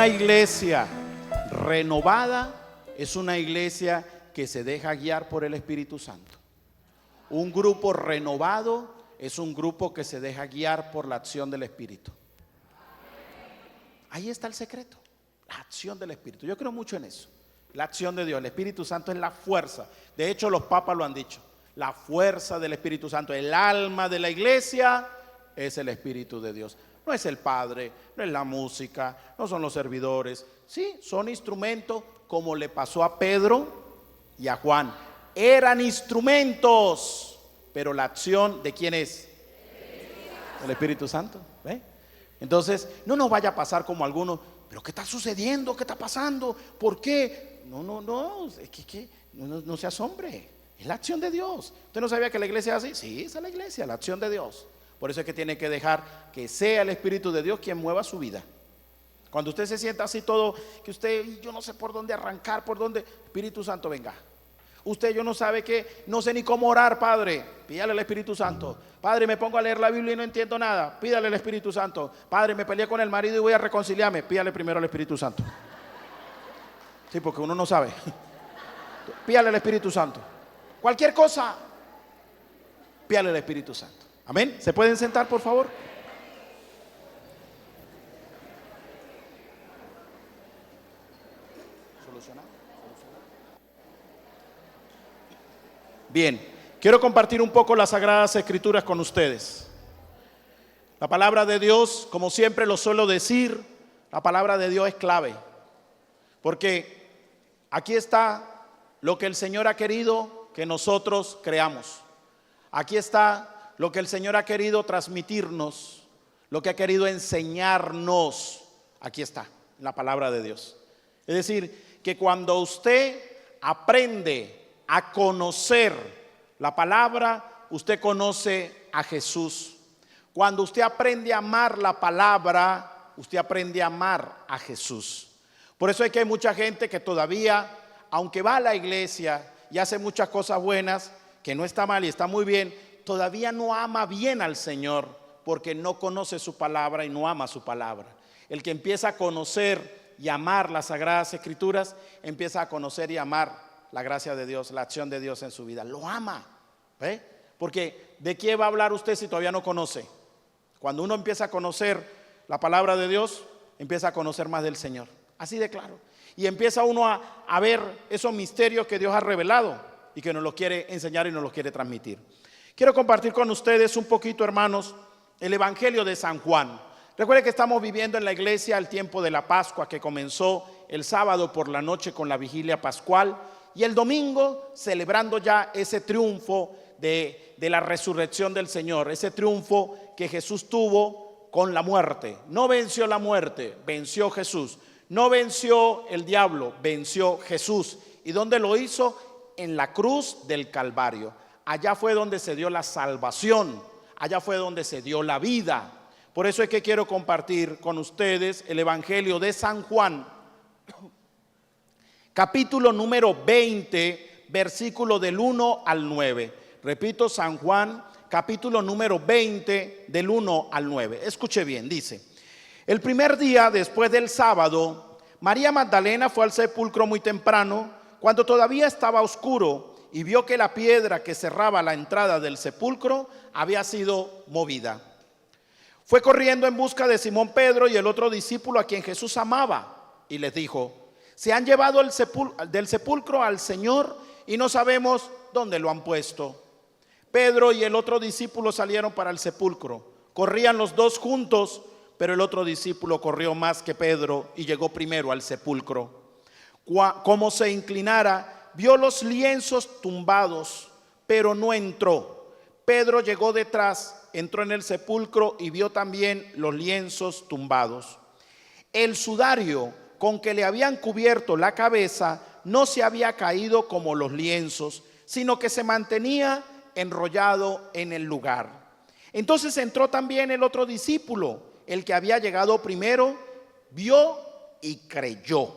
Una iglesia renovada es una iglesia que se deja guiar por el Espíritu Santo. Un grupo renovado es un grupo que se deja guiar por la acción del Espíritu. Ahí está el secreto, la acción del Espíritu. Yo creo mucho en eso, la acción de Dios. El Espíritu Santo es la fuerza. De hecho, los papas lo han dicho, la fuerza del Espíritu Santo. El alma de la iglesia es el Espíritu de Dios. No es el Padre, no es la música, no son los servidores. Sí, son instrumentos, como le pasó a Pedro y a Juan. Eran instrumentos, pero la acción ¿de quién es? El Espíritu Santo. ¿Ve? Entonces, no nos vaya a pasar como algunos, pero ¿qué está sucediendo? ¿Qué está pasando? ¿Por qué? No, es que no se asombre. Es la acción de Dios. ¿Usted no sabía que la iglesia es así? Sí, esa es la iglesia, la acción de Dios. Por eso es que tiene que dejar que sea el Espíritu de Dios quien mueva su vida. Cuando usted se sienta así todo, que usted, yo no sé por dónde arrancar, por dónde, Espíritu Santo, venga. Usted, yo no sabe qué, no sé ni cómo orar, Padre, pídale al Espíritu Santo. Padre, me pongo a leer la Biblia y no entiendo nada, pídale al Espíritu Santo. Padre, me peleé con el marido y voy a reconciliarme, pídale primero al Espíritu Santo. Sí, porque uno no sabe. Pídale al Espíritu Santo. Cualquier cosa, pídale al Espíritu Santo. Amén. ¿Se pueden sentar, por favor? Bien, quiero compartir un poco las Sagradas Escrituras con ustedes. La palabra de Dios, como siempre lo suelo decir, la palabra de Dios es clave. Porque aquí está lo que el Señor ha querido que nosotros creamos. Aquí está lo que el Señor ha querido transmitirnos, lo que ha querido enseñarnos. Aquí está, la palabra de Dios. Es decir, que cuando usted aprende a conocer la palabra, usted conoce a Jesús. Cuando usted aprende a amar la palabra, usted aprende a amar a Jesús. Por eso es que hay mucha gente que todavía, aunque va a la iglesia y hace muchas cosas buenas, que no está mal y está muy bien, todavía no ama bien al Señor, porque no conoce su palabra y no ama su palabra. El que empieza a conocer y amar las Sagradas Escrituras, empieza a conocer y amar la gracia de Dios, la acción de Dios en su vida. Lo ama. ¿Ve? Porque ¿de qué va a hablar usted si todavía no conoce? Cuando uno empieza a conocer la palabra de Dios, empieza a conocer más del Señor. Así de claro. Y empieza uno a ver esos misterios que Dios ha revelado y que nos los quiere enseñar y nos los quiere transmitir. Quiero compartir con ustedes un poquito, hermanos, el Evangelio de San Juan. Recuerden que estamos viviendo en la iglesia el tiempo de la Pascua, que comenzó el sábado por la noche con la vigilia pascual, y el domingo celebrando ya ese triunfo de la resurrección del Señor, ese triunfo que Jesús tuvo con la muerte. No venció la muerte, venció Jesús. No venció el diablo, venció Jesús. ¿Y dónde lo hizo? En la cruz del Calvario. Allá fue donde se dio la salvación, allá fue donde se dio la vida. Por eso es que quiero compartir con ustedes el Evangelio de San Juan, capítulo número 20, versículo del 1 al 9. Repito, San Juan, capítulo número 20, del 1 al 9. Escuche bien, dice: el primer día después del sábado, María Magdalena fue al sepulcro muy temprano, cuando todavía estaba oscuro, y vio que la piedra que cerraba la entrada del sepulcro había sido movida. Fue corriendo en busca de Simón Pedro y el otro discípulo a quien Jesús amaba, y les dijo: se han llevado del sepulcro al Señor y no sabemos dónde lo han puesto. Pedro y el otro discípulo salieron para el sepulcro. Corrían los dos juntos, pero el otro discípulo corrió más que Pedro y llegó primero al sepulcro. Como se inclinara, vio los lienzos tumbados, pero no entró. Pedro llegó detrás, entró en el sepulcro y vio también los lienzos tumbados. El sudario con que le habían cubierto la cabeza no se había caído como los lienzos, sino que se mantenía enrollado en el lugar. Entonces entró también el otro discípulo, el que había llegado primero, vio y creyó,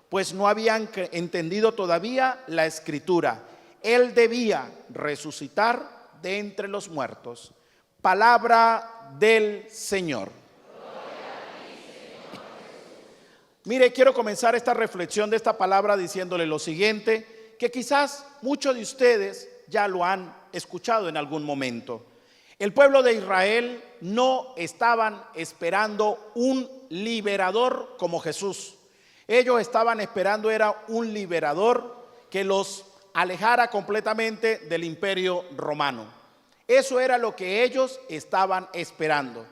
pues no habían entendido todavía la escritura. Él debía resucitar de entre los muertos. Palabra del Señor. Mire, quiero comenzar esta reflexión de esta palabra diciéndole lo siguiente, que quizás muchos de ustedes ya lo han escuchado en algún momento. El pueblo de Israel no estaban esperando un liberador como Jesús. Ellos estaban esperando era un liberador que los alejara completamente del imperio romano. Eso era lo que ellos estaban esperando.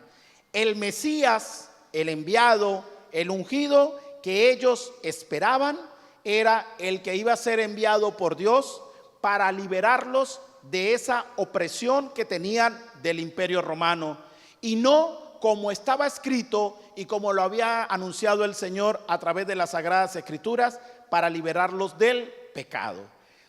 El Mesías, el enviado, el ungido que ellos esperaban era el que iba a ser enviado por Dios para liberarlos de esa opresión que tenían del imperio romano, y no como estaba escrito y como lo había anunciado el Señor a través de las Sagradas Escrituras, para liberarlos del pecado.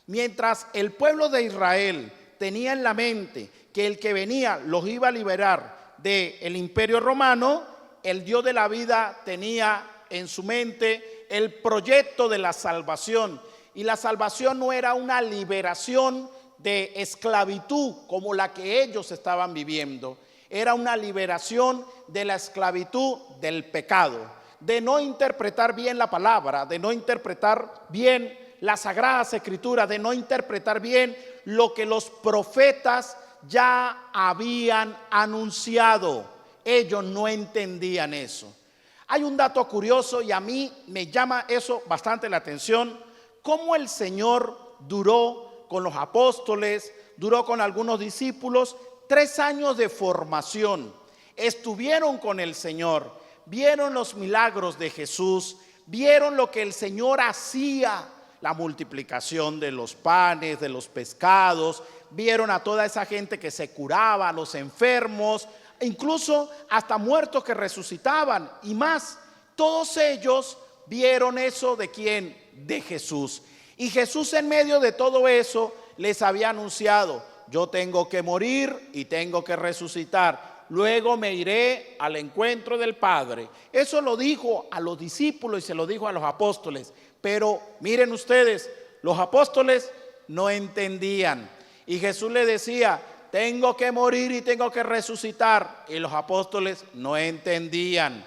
Mientras el pueblo de Israel tenía en la mente que el que venía los iba a liberar del imperio romano, el Dios de la vida tenía en su mente el proyecto de la salvación. Y la salvación no era una liberación de esclavitud como la que ellos estaban viviendo. Era una liberación de la esclavitud del pecado, de no interpretar bien la palabra, de no interpretar bien las Sagradas Escrituras, de no interpretar bien lo que los profetas ya habían anunciado. Ellos no entendían eso. Hay un dato curioso y a mí me llama eso bastante la atención, cómo el Señor duró con los apóstoles, duró con algunos discípulos 3 años de formación. Estuvieron con el Señor, vieron los milagros de Jesús, vieron lo que el Señor hacía, la multiplicación de los panes, de los pescados, vieron a toda esa gente que se curaba, a los enfermos, incluso hasta muertos que resucitaban y más. Todos ellos vieron eso ¿de quién? De Jesús. Y Jesús en medio de todo eso les había anunciado: yo tengo que morir y tengo que resucitar, luego me iré al encuentro del Padre. Eso lo dijo a los discípulos y se lo dijo a los apóstoles. Pero miren ustedes, los apóstoles no entendían. Y Jesús les decía: tengo que morir y tengo que resucitar. Y los apóstoles no entendían.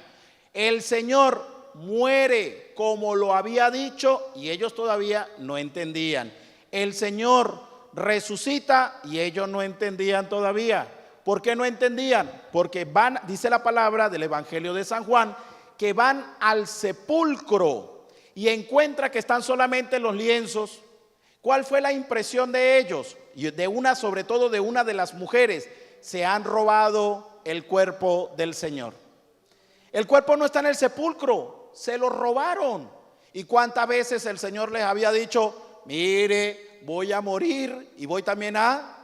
El Señor muere como lo había dicho y ellos todavía no entendían. El Señor resucita y ellos no entendían todavía. ¿Por qué no entendían? Porque van, dice la palabra del Evangelio de San Juan, que van al sepulcro y encuentra que están solamente los lienzos. ¿Cuál fue la impresión de ellos? Y de una, sobre todo de una de las mujeres: se han robado el cuerpo del Señor. El cuerpo no está en el sepulcro, se lo robaron. ¿Y cuántas veces el Señor les había dicho: mire, voy a morir y voy también a...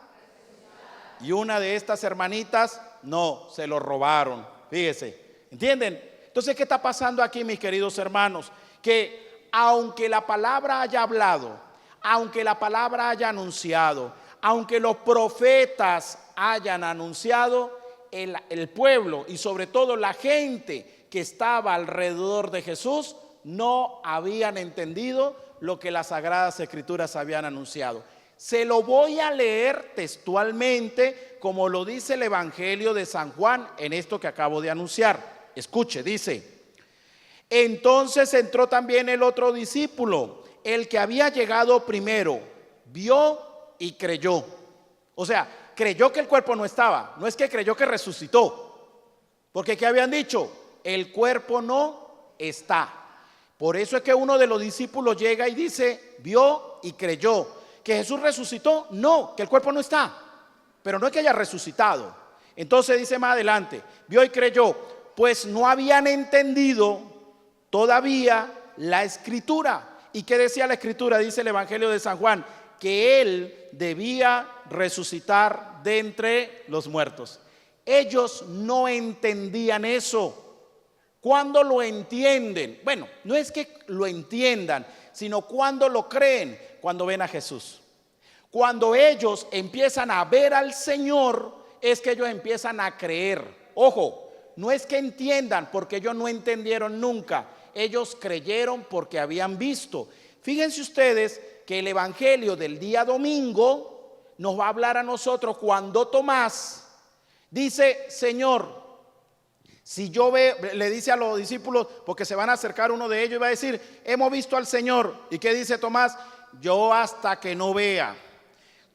Y una de estas hermanitas, no, se lo robaron. Fíjese, ¿entienden? Entonces, ¿qué está pasando aquí, mis queridos hermanos? Que aunque la palabra haya hablado, aunque la palabra haya anunciado, aunque los profetas hayan anunciado, el pueblo y sobre todo la gente que estaba alrededor de Jesús no habían entendido lo que las Sagradas Escrituras habían anunciado. Se lo voy a leer textualmente como lo dice el Evangelio de San Juan en esto que acabo de anunciar. Escuche, dice: entonces entró también el otro discípulo, el que había llegado primero, vio y creyó. O sea, creyó que el cuerpo no estaba, no es que creyó que resucitó, porque ¿qué habían dicho? El cuerpo no está. Por eso es que uno de los discípulos llega y dice: vio y creyó. ¿Que Jesús resucitó? No, que el cuerpo no está, pero no es que haya resucitado. Entonces dice más adelante: vio y creyó, pues no habían entendido todavía la Escritura. ¿Y qué decía la Escritura? Dice el Evangelio de San Juan, que Él debía resucitar de entre los muertos. Ellos no entendían eso. ¿Cuándo lo entienden? Bueno, no es que lo entiendan, sino cuando lo creen, cuando ven a Jesús. Cuando ellos empiezan a ver al Señor, es que ellos empiezan a creer. Ojo, no es que entiendan, porque ellos no entendieron nunca. Ellos creyeron porque habían visto. Fíjense ustedes que el Evangelio del día domingo nos va a hablar a nosotros cuando Tomás dice: Señor, Si yo veo, le dice a los discípulos, porque se van a acercar uno de ellos y va a decir, hemos visto al Señor. ¿Y qué dice Tomás? Yo hasta que no vea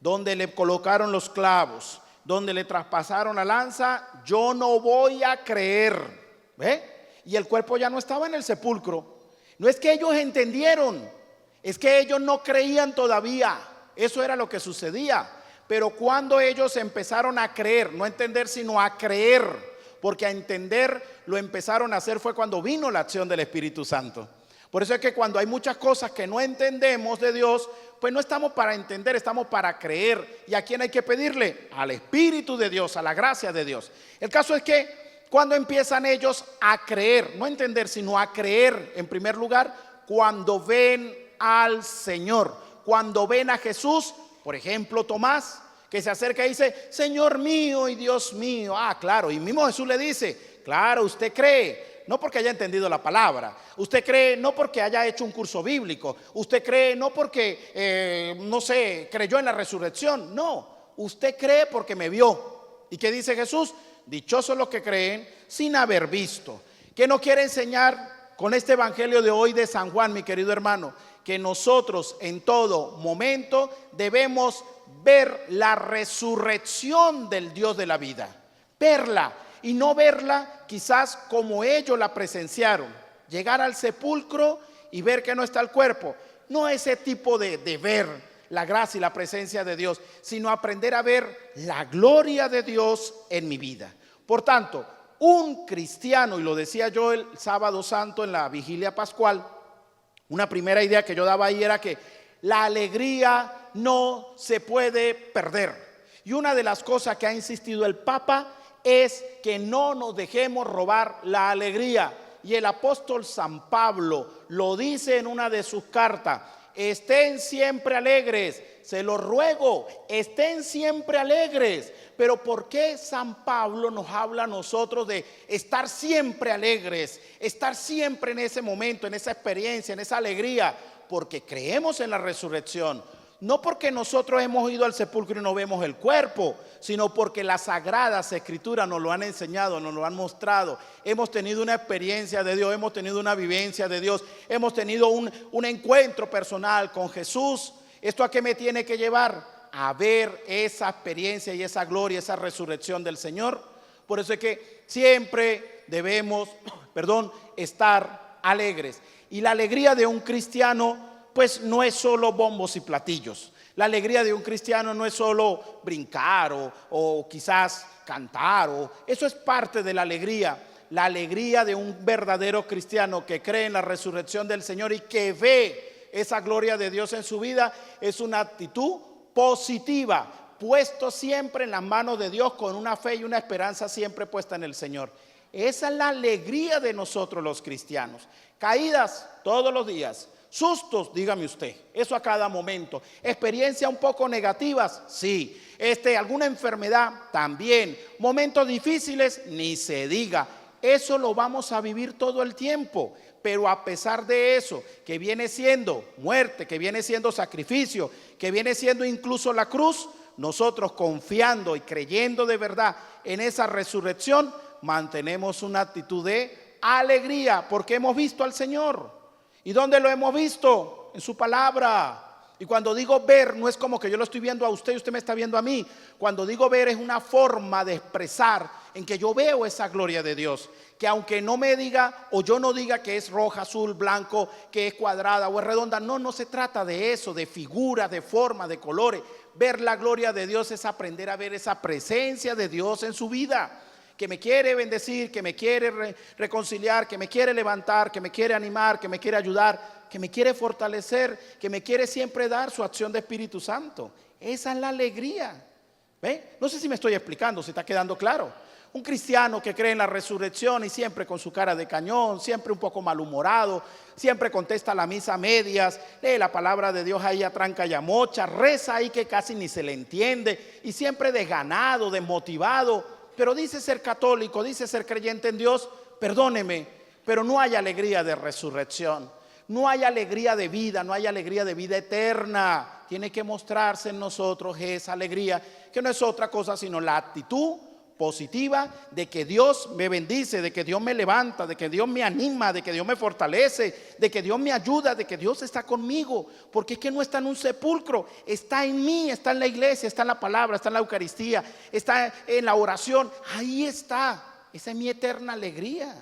donde le colocaron los clavos, donde le traspasaron la lanza, yo no voy a creer. ¿Ve? Y el cuerpo ya no estaba en el sepulcro. No es que ellos entendieron, es que ellos no creían todavía. Eso era lo que sucedía. Pero cuando ellos empezaron a creer, no a entender sino a creer, porque a entender lo empezaron a hacer fue cuando vino la acción del Espíritu Santo. Por eso es que cuando hay muchas cosas que no entendemos de Dios, pues no estamos para entender, estamos para creer. ¿Y a quién hay que pedirle? Al Espíritu de Dios, a la gracia de Dios. El caso es que cuando empiezan ellos a creer, no a entender sino a creer en primer lugar, cuando ven al Señor, cuando ven a Jesús, por ejemplo Tomás, que se acerca y dice, Señor mío y Dios mío. Ah, claro, y mismo Jesús le dice, claro, usted cree, no porque haya entendido la palabra, usted cree no porque haya hecho un curso bíblico, usted cree no porque, no sé, creyó en la resurrección, no, usted cree porque me vio. ¿Y qué dice Jesús? Dichosos los que creen sin haber visto. ¿Qué nos quiere enseñar con este evangelio de hoy de San Juan, mi querido hermano? Que nosotros en todo momento debemos ver la resurrección del Dios de la vida, verla y no verla quizás como ellos la presenciaron, llegar al sepulcro y ver que no está el cuerpo, no ese tipo de ver la gracia y la presencia de Dios, sino aprender a ver la gloria de Dios en mi vida. Por tanto, un cristiano, y lo decía yo el sábado santo en la vigilia pascual, una primera idea que yo daba ahí era que la alegría no se puede perder. Y una de las cosas que ha insistido el Papa es que no nos dejemos robar la alegría. Y el apóstol San Pablo lo dice en una de sus cartas, estén siempre alegres, se lo ruego, estén siempre alegres. Pero ¿por qué San Pablo nos habla a nosotros de estar siempre alegres, estar siempre en ese momento, en esa experiencia, en esa alegría? Porque creemos en la resurrección, no porque nosotros hemos ido al sepulcro y no vemos el cuerpo, sino porque las sagradas escrituras nos lo han enseñado, nos lo han mostrado. Hemos tenido una experiencia de Dios, hemos tenido una vivencia de Dios, hemos tenido un encuentro personal con Jesús. ¿Esto a qué me tiene que llevar? A ver esa experiencia y esa gloria, esa resurrección del Señor. Por eso es que siempre debemos, estar alegres. Y la alegría de un cristiano pues no es solo bombos y platillos. La alegría de un cristiano no es solo brincar o quizás cantar, eso es parte de la alegría. La alegría de un verdadero cristiano que cree en la resurrección del Señor y que ve esa gloria de Dios en su vida es una actitud positiva, puesto siempre en las manos de Dios, con una fe y una esperanza siempre puesta en el Señor. Esa es la alegría de nosotros los cristianos. Caídas todos los días, sustos, dígame usted, eso a cada momento. Experiencias un poco negativas, sí. Alguna enfermedad, también. Momentos difíciles, ni se diga. Eso lo vamos a vivir todo el tiempo. Pero a pesar de eso, que viene siendo muerte, que viene siendo sacrificio, que viene siendo incluso la cruz, nosotros confiando y creyendo de verdad en esa resurrección, mantenemos una actitud de alegría, porque hemos visto al Señor. ¿Y dónde lo hemos visto? En su palabra. Y cuando digo ver, no es como que yo lo estoy viendo a usted y usted me está viendo a mí. Cuando digo ver es una forma de expresar en que yo veo esa gloria de Dios. Que aunque no me diga o yo no diga que es roja, azul, blanco, que es cuadrada o es redonda, no se trata de eso, de figuras, de formas, de colores. Ver la gloria de Dios es aprender a ver esa presencia de Dios en su vida, que me quiere bendecir, que me quiere reconciliar, que me quiere levantar, que me quiere animar, que me quiere ayudar, que me quiere fortalecer, que me quiere siempre dar su acción de Espíritu Santo. Esa es la alegría. ¿Ve? No sé si me estoy explicando, si está quedando claro. Un cristiano que cree en la resurrección y siempre con su cara de cañón, siempre un poco malhumorado, siempre contesta la misa a medias, lee la palabra de Dios ahí a tranca y a mocha, reza ahí que casi ni se le entiende y siempre desganado, desmotivado, pero dice ser católico, dice ser creyente en Dios. Perdóneme, pero no hay alegría de resurrección, no hay alegría de vida, no hay alegría de vida eterna. Tiene que mostrarse en nosotros esa alegría, que no es otra cosa sino la actitud positiva de que Dios me bendice, de que Dios me levanta, de que Dios me anima, de que Dios me fortalece, de que Dios me ayuda, de que Dios está conmigo, porque es que no está en un sepulcro, está en mí, está en la iglesia, está en la palabra, está en la Eucaristía, está en la oración, ahí está, esa es mi eterna alegría.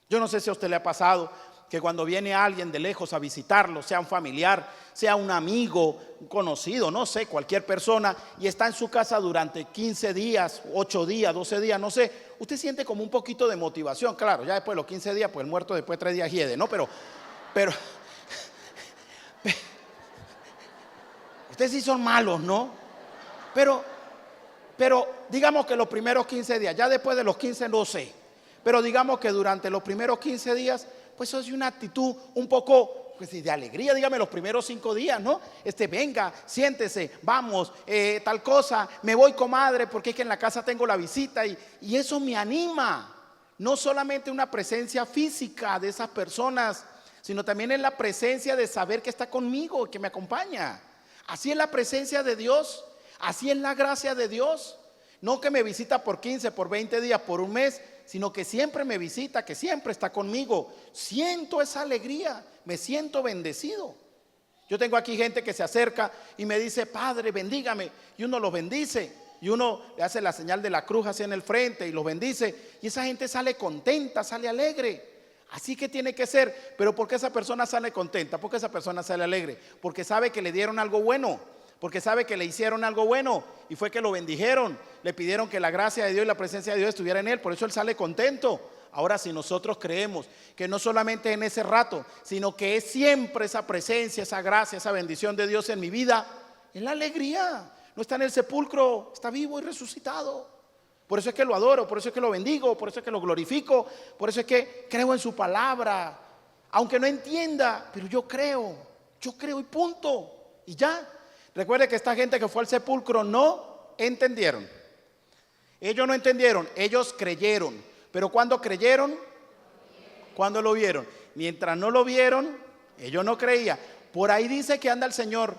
Yo no sé si a usted le ha pasado que cuando viene alguien de lejos a visitarlo, sea un familiar, sea un amigo, un conocido, no sé, cualquier persona, y está en su casa durante 15 días, 8 días, 12 días, no sé, usted siente como un poquito de motivación. Claro, ya después de los 15 días, pues el muerto después de 3 días hiede, ¿no? Pero ustedes sí son malos, ¿no? Pero digamos que los primeros 15 días, ya después de los 15 no sé, pero digamos que durante los primeros 15 días, pues eso es una actitud un poco pues, de alegría, dígame, los primeros 5 días, ¿no? Venga, siéntese, vamos, tal cosa, me voy, comadre, porque es que en la casa tengo la visita y eso me anima. No solamente una presencia física de esas personas, sino también en la presencia de saber que está conmigo, que me acompaña. Así es la presencia de Dios, así es la gracia de Dios. No que me visita por 15, por 20 días, por un mes, sino que siempre me visita, que siempre está conmigo. Siento esa alegría, me siento bendecido. Yo tengo aquí gente que se acerca y me dice, Padre, bendígame, y uno los bendice, y uno le hace la señal de la cruz hacia en el frente y los bendice, y esa gente sale contenta, sale alegre. Así que tiene que ser. Pero ¿por qué esa persona sale contenta? ¿Por qué esa persona sale alegre? Porque sabe que le dieron algo bueno, porque sabe que le hicieron algo bueno y fue que lo bendijeron, le pidieron que la gracia de Dios y la presencia de Dios estuviera en él, por eso él sale contento. Ahora, si nosotros creemos que no solamente en ese rato, sino que es siempre esa presencia, esa gracia, esa bendición de Dios en mi vida, es la alegría. No está en el sepulcro, está vivo y resucitado. Por eso es que lo adoro, por eso es que lo bendigo, por eso es que lo glorifico, por eso es que creo en su palabra. Aunque no entienda, pero yo creo y punto. Y ya. Recuerde que esta gente que fue al sepulcro no entendieron. Ellos no entendieron, ellos creyeron. Pero ¿cuándo creyeron? Cuando lo vieron. Mientras no lo vieron, ellos no creían. Por ahí dice que anda el Señor.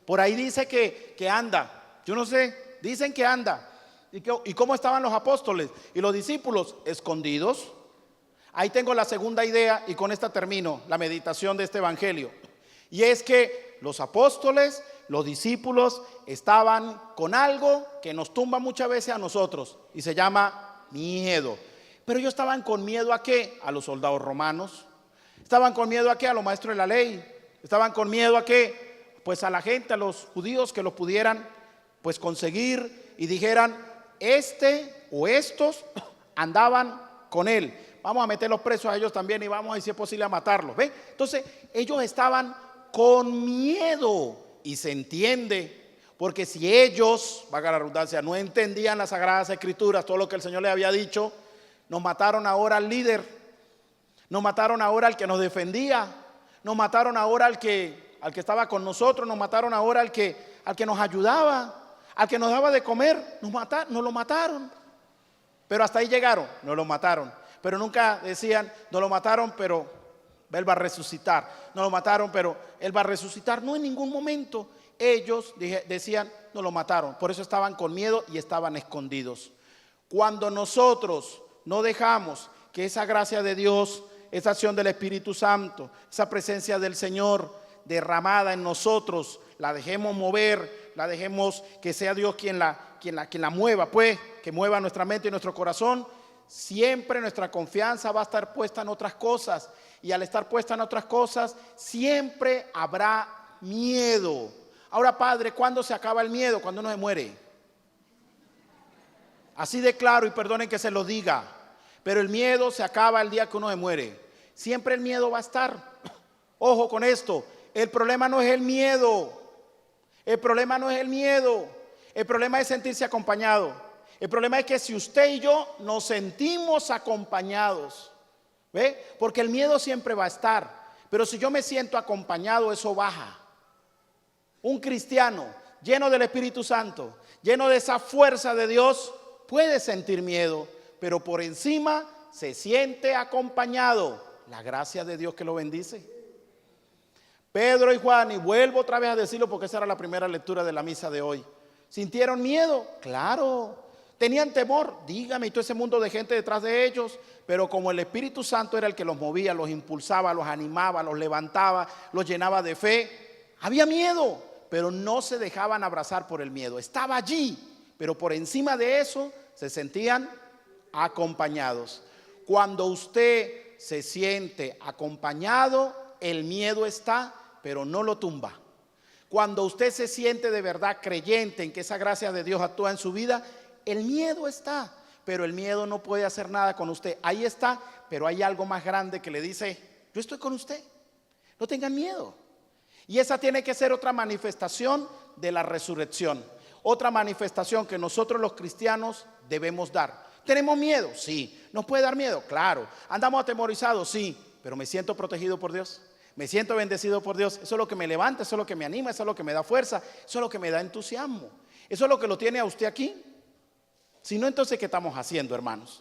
Por ahí dice que anda. Yo no sé, dicen que anda. ¿Y cómo estaban los apóstoles y los discípulos? Escondidos. Ahí tengo la segunda idea y con esta termino la meditación de este evangelio. Y es que los apóstoles, los discípulos estaban con algo que nos tumba muchas veces a nosotros y se llama miedo. Pero ellos estaban con miedo ¿a qué? A los soldados romanos. Estaban con miedo ¿a qué? A los maestros de la ley. Estaban con miedo ¿a qué? Pues a la gente, a los judíos que los pudieran pues conseguir y dijeran, este o estos andaban con él. Vamos a meterlos presos a ellos también y vamos a, si es posible, a matarlos. ¿Ven? Entonces ellos estaban con miedo y se entiende, porque si ellos, valga la redundancia, no entendían las Sagradas Escrituras, todo lo que el Señor les había dicho, nos mataron ahora al líder, nos mataron ahora al que nos defendía, nos mataron ahora al que estaba con nosotros, nos mataron ahora al que nos ayudaba, al que nos daba de comer, nos lo mataron. Pero hasta ahí llegaron, nos lo mataron. Pero nunca decían, nos lo mataron, pero él va a resucitar. No lo mataron, pero él va a resucitar. No, en ningún momento ellos decían, no lo mataron. Por eso estaban con miedo y estaban escondidos. Cuando nosotros no dejamos que esa gracia de Dios, esa acción del Espíritu Santo, esa presencia del Señor derramada en nosotros, la dejemos mover, la dejemos que sea Dios quien la mueva, pues, que mueva nuestra mente y nuestro corazón, siempre nuestra confianza va a estar puesta en otras cosas. Y al estar puesta en otras cosas, siempre habrá miedo. Ahora, Padre, ¿cuándo se acaba el miedo? Cuando uno se muere. Así de claro, y perdonen que se lo diga, pero el miedo se acaba el día que uno se muere. Siempre el miedo va a estar. Ojo con esto, el problema no es el miedo. El problema no es el miedo. El problema es sentirse acompañado. El problema es que si usted y yo nos sentimos acompañados, ¿ve? Porque el miedo siempre va a estar, pero si yo me siento acompañado, eso baja. Un cristiano lleno del Espíritu Santo, lleno de esa fuerza de Dios, puede sentir miedo, pero por encima se siente acompañado. La gracia de Dios que lo bendice. Pedro y Juan, y vuelvo otra vez a decirlo porque esa era la primera lectura de la misa de hoy, ¿Sintieron miedo? Claro. ¿Tenían temor? Dígame, y todo ese mundo de gente detrás de ellos. Pero como el Espíritu Santo era el que los movía, los impulsaba, los animaba, los levantaba, los llenaba de fe, había miedo, pero no se dejaban abrazar por el miedo. Estaba allí, pero por encima de eso se sentían acompañados. Cuando usted se siente acompañado, el miedo está, pero no lo tumba. Cuando usted se siente de verdad creyente en que esa gracia de Dios actúa en su vida, el miedo está, pero el miedo no puede hacer nada con usted. Ahí está, pero hay algo más grande que le dice: yo estoy con usted, no tengan miedo. Y esa tiene que ser otra manifestación de la resurrección, otra manifestación que nosotros los cristianos debemos dar. ¿Tenemos miedo? Sí. ¿Nos puede dar miedo? Claro. ¿Andamos atemorizados? Sí. Pero me siento protegido por Dios, me siento bendecido por Dios. Eso es lo que me levanta, eso es lo que me anima, eso es lo que me da fuerza, eso es lo que me da entusiasmo. Eso es lo que lo tiene a usted aquí. Si no, entonces, ¿qué estamos haciendo, hermanos?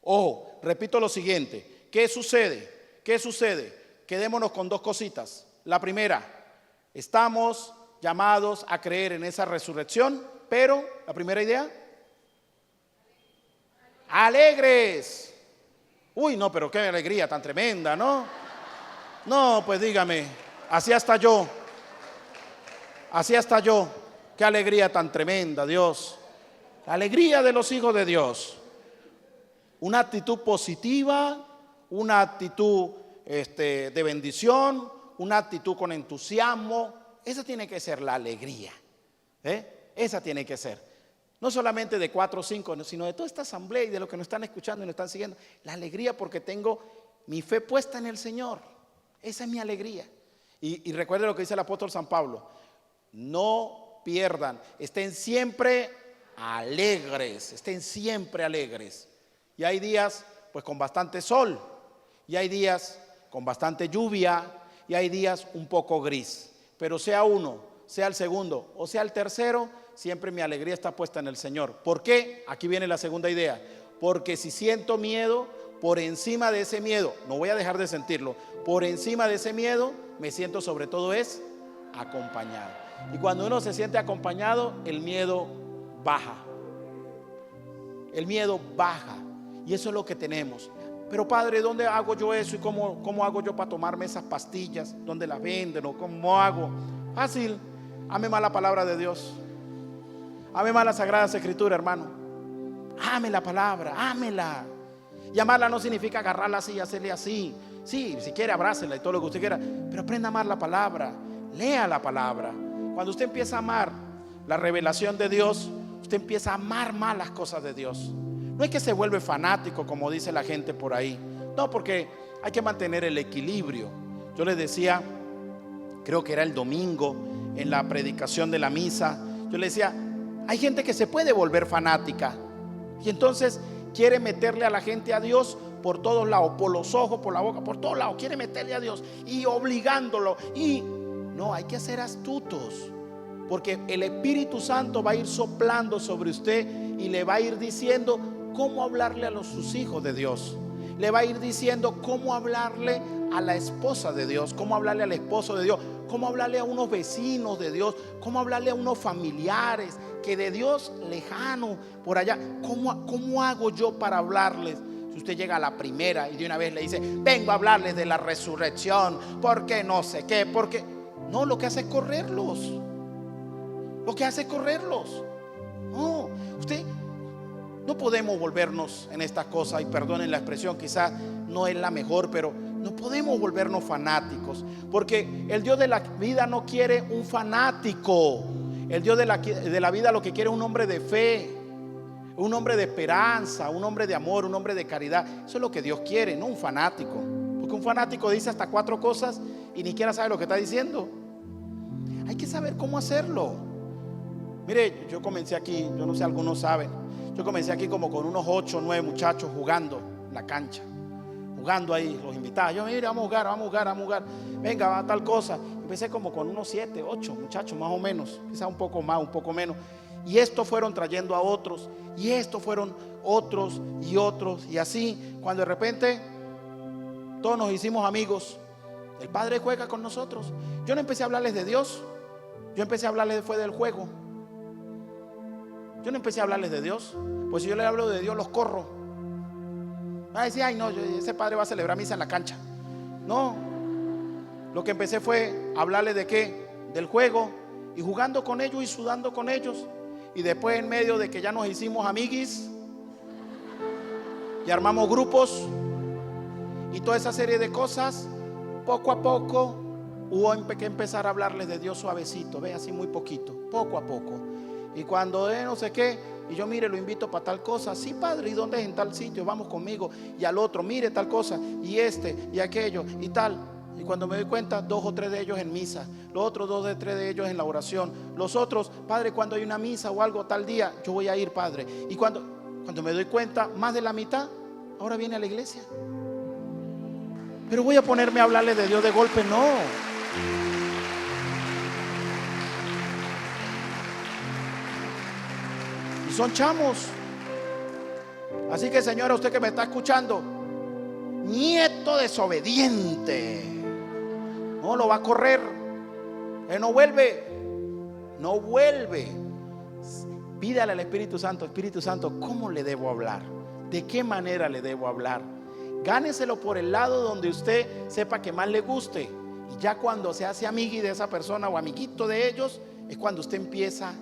Ojo, repito lo siguiente. ¿Qué sucede? ¿Qué sucede? Quedémonos con dos cositas. La primera, estamos llamados a creer en esa resurrección, pero la primera idea, alegres. Uy, no, pero qué alegría tan tremenda, ¿no? No, pues dígame, así hasta yo. Qué alegría tan tremenda, Dios. La alegría de los hijos de Dios. Una actitud positiva, una actitud de bendición, una actitud con entusiasmo. Esa tiene que ser la alegría. Esa tiene que ser. No solamente de 4 o 5, sino de toda esta asamblea y de los que nos están escuchando y nos están siguiendo. La alegría porque tengo mi fe puesta en el Señor. Esa es mi alegría. Y recuerde lo que dice el apóstol San Pablo: no pierdan, estén siempre alegres, estén siempre alegres. Y hay días pues con bastante sol, y hay días con bastante lluvia, y hay días un poco gris. Pero sea uno, sea el segundo o sea el tercero, siempre mi alegría está puesta en el Señor. ¿Por qué? Aquí viene la segunda idea. Porque si siento miedo, por encima de ese miedo, no voy a dejar de sentirlo, por encima de ese miedo me siento sobre todo es acompañado. Y cuando uno se siente acompañado, el miedo baja. El miedo baja. Y eso es lo que tenemos. Pero Padre, ¿dónde hago yo eso? ¿Y cómo hago yo para tomarme esas pastillas? ¿Dónde las venden? ¿O cómo hago? Fácil. Ame más la palabra de Dios. Ame más las Sagradas Escrituras, hermano. Ame la palabra, ámela. Y amarla no significa agarrarla así y hacerle así. Sí, si quiere abrácela y todo lo que usted quiera, pero aprenda a amar la palabra. Lea la palabra. Cuando usted empieza a amar la revelación de Dios, usted empieza a amar más las cosas de Dios. No es que se vuelve fanático como dice la gente por ahí. No, porque hay que mantener el equilibrio. Yo les decía, creo que era el domingo, en la predicación de la misa, yo les decía, hay gente que se puede volver fanática y entonces quiere meterle a la gente a Dios por todos lados, por los ojos, por la boca, por todos lados. Quiere meterle a Dios y obligándolo. Y no, hay que ser astutos, porque el Espíritu Santo va a ir soplando sobre usted y le va a ir diciendo cómo hablarle a sus hijos de Dios. Le va a ir diciendo cómo hablarle a la esposa de Dios, cómo hablarle al esposo de Dios, cómo hablarle a unos vecinos de Dios, cómo hablarle a unos familiares que de Dios lejano por allá. ¿Cómo hago yo para hablarles? Si usted llega a la primera y de una vez le dice, vengo a hablarles de la resurrección, porque no sé qué, porque no, lo que hace es correrlos. Lo que hace es correrlos. No, usted no podemos volvernos en estas cosas, y perdonen la expresión, quizás no es la mejor, pero no podemos volvernos fanáticos, porque el Dios de la vida no quiere un fanático. El Dios de la vida lo que quiere es un hombre de fe, un hombre de esperanza, un hombre de amor, un hombre de caridad. Eso es lo que Dios quiere, no un fanático. Porque un fanático dice hasta 4 cosas y ni siquiera sabe lo que está diciendo. Hay que saber cómo hacerlo. Mire, yo comencé aquí, yo no sé, algunos saben, yo comencé aquí como con unos 8 o 9 muchachos jugando en la cancha, jugando ahí, los invitados. Yo, mire, vamos a jugar, venga, va a tal cosa. Empecé como con unos 7, 8 muchachos más o menos, quizá un poco más, un poco menos. Y estos fueron trayendo a otros, y estos fueron otros y otros, y así, cuando de repente todos nos hicimos amigos, el Padre juega con nosotros. Yo no empecé a hablarles de Dios, yo empecé a hablarles fue del juego. Yo no empecé a hablarles de Dios, pues si yo les hablo de Dios los corro. Va a decir, ay no, ese padre va a celebrar misa en la cancha. No, lo que empecé fue hablarles de qué, del juego, y jugando con ellos y sudando con ellos. Y después, en medio de que ya nos hicimos amiguis y armamos grupos y toda esa serie de cosas, poco a poco hubo que empezar a hablarles de Dios suavecito, ve, así muy poquito, poco a poco. Y cuando no sé qué, y yo, mire, lo invito para tal cosa. Sí, padre, ¿y dónde es? En tal sitio, vamos conmigo. Y al otro, mire tal cosa, y y aquello, y tal. Y cuando me doy cuenta, 2 o 3 de ellos en misa, los otros 2 o 3 de ellos en la oración, los otros, padre, cuando hay una misa o algo tal día, yo voy a ir, padre. Y cuando me doy cuenta, más de la mitad ahora viene a la iglesia. Pero voy a ponerme a hablarle de Dios de golpe, no. Y son chamos. Así que, señora, usted que me está escuchando, nieto desobediente, no lo va a correr. Él no vuelve. Pídale al Espíritu Santo, Espíritu Santo, ¿cómo le debo hablar? ¿De qué manera le debo hablar? Gáneselo por el lado donde usted sepa que más le guste. Y ya cuando se hace amigui de esa persona o amiguito de ellos, es cuando usted empieza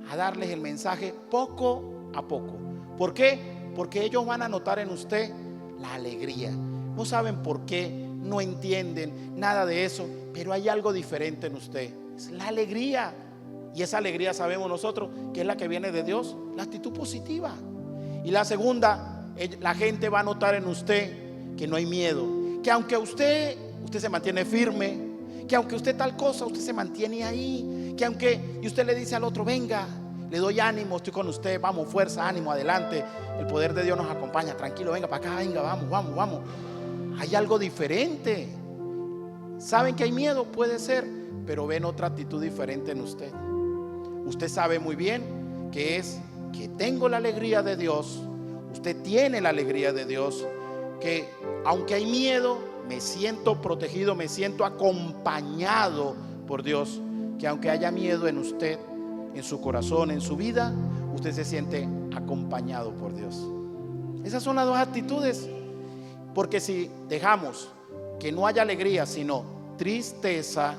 a darles el mensaje poco a poco. ¿Por qué? Porque ellos van a notar en usted la alegría. No saben por qué, no entienden nada de eso, pero hay algo diferente en usted. Es la alegría. Y esa alegría sabemos nosotros que es la que viene de Dios, la actitud positiva. Y la segunda, la gente va a notar en usted que no hay miedo, que aunque usted se mantiene firme, que aunque usted tal cosa, usted se mantiene ahí, que aunque y usted le dice al otro, venga, le doy ánimo, estoy con usted, vamos, fuerza, ánimo, adelante, el poder de Dios nos acompaña, tranquilo, venga para acá, venga, vamos. Hay algo diferente. Saben que hay miedo, puede ser, pero ven otra actitud diferente en usted. Usted sabe muy bien que es que tengo la alegría de Dios. Usted tiene la alegría de Dios, que aunque hay miedo, me siento protegido, me siento acompañado por Dios. Que aunque haya miedo en usted, en su corazón, en su vida, usted se siente acompañado por Dios. Esas son las dos actitudes. Porque si dejamos que no haya alegría, sino tristeza,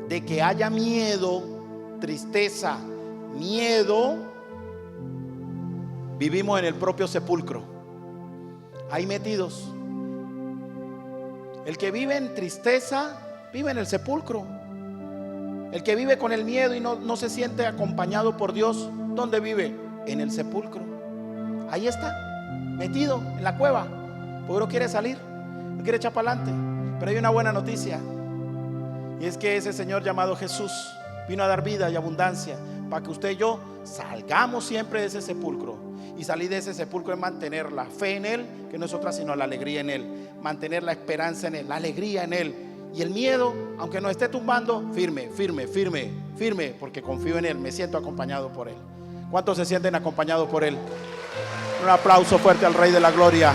de que haya miedo, tristeza, miedo, vivimos en el propio sepulcro, ahí metidos. El que vive en tristeza vive en el sepulcro. El que vive con el miedo y no se siente acompañado por Dios, ¿dónde vive? En el sepulcro. Ahí está, metido en la cueva, porque no quiere salir, no quiere echar para adelante. Pero hay una buena noticia, y es que ese Señor llamado Jesús vino a dar vida y abundancia, para que usted y yo salgamos siempre de ese sepulcro. Y salir de ese sepulcro es mantener la fe en Él, que no es otra sino la alegría en Él. Mantener la esperanza en Él, la alegría en Él. Y el miedo, aunque nos esté tumbando, firme, porque confío en Él, me siento acompañado por Él. ¿Cuántos se sienten acompañados por Él? Un aplauso fuerte al Rey de la Gloria.